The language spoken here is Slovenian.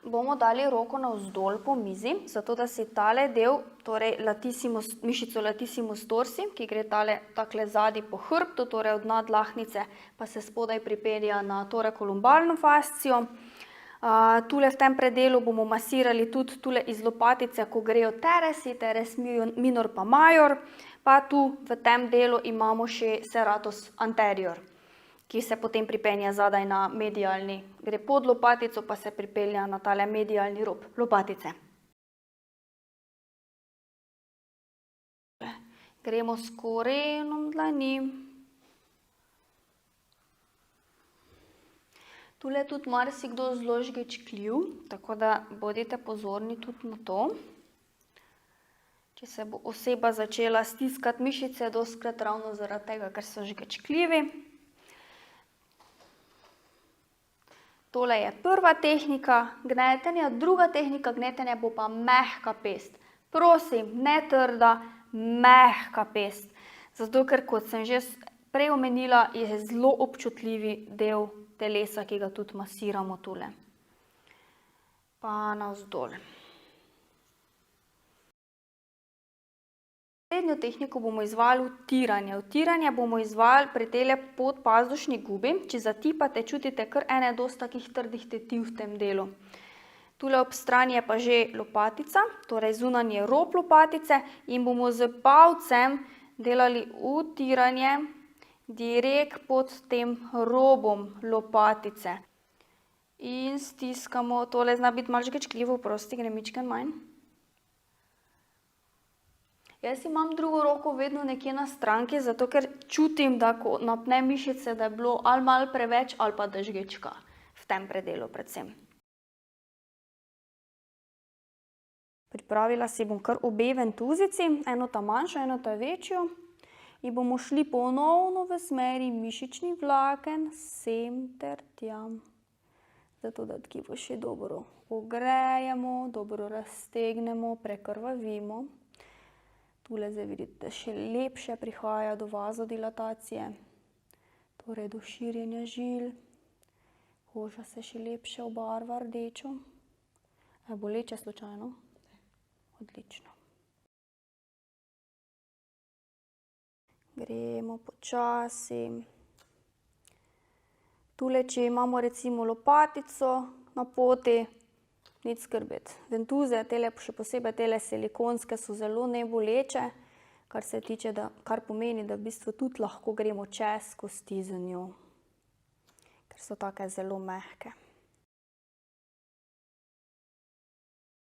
bomo dali roko navzdol po mizi, zato da si tale del, torej mišico latissimus dorsi, ki gre takle zadaj po hrbtu, torej od nadlahnice pa se spodaj pripelje na torakolumbalno fascijo. Tule v tem predelu bomo masirali tudi tule iz lopatice, ko grejo teresi, teres minor pa major, pa tu v tem delu imamo še serratus anterior, ki se potem pripenja zadaj na medialni, gre pod lopatico, pa se pripelja na tale medialni rob lopatice. Gremo s korenom dlani. Tule je tudi marsikdo zelo žgečkljiv, tako da bodite pozorni tudi na to. Če se bo oseba začela stiskati mišice, dostikrat ravno zaradi tega, ker so žgečkljivi. Tole je prva tehnika gnetenja, druga tehnika gnetenja bo pa mehka pest. Prosim, ne trda, mehka pest. Zato, ker kot sem že prej omenila, je zelo občutljivi del telesa, ki ga tudi masiramo tule. Pa navzdol. Naslednjo tehniko bomo izvajali utiranje. Utiranje bomo izvajali pri tele podpazdušni gubi. Če zatipate, čutite kar ene dosti takih trdih tetiv v tem delu. Tule ob strani je pa že lopatica, torej zunanji rob lopatice in bomo z palcem delali utiranje direkt pod tem robom lopatice. In stiskamo, tole zna biti malo žgečkljivo, prosti, gre mičkeno manj. Jaz imam drugo roko vedno nekje na stranki, zato ker čutim, da ko napnem mišice, da je bilo ali malo preveč ali pa da žgečka v tem predelu predvsem. Pripravila si bom kar obe ventuzici, eno ta manjšo, eno ta večjo. In bomo šli ponovno v smeri mišičnih vlaken sem ter tja. Zato da tkivo še dobro ogrejemo, dobro raztegnemo, prekrvavimo. Tule zdaj vidite, da še lepše prihaja do vazodilatacije, torej do širjenja žil. Koža se še lepše obarva rdečo. A je boleče slučajno? Odlično. Gremo počasi. Tule, če imamo recimo lopatico na poti, nič skrbeti. Ventuze, še posebej tele silikonske, so zelo neboleče, kar pomeni, da v bistvu tudi lahko gremo čez kosti z njo, ker so take zelo mehke.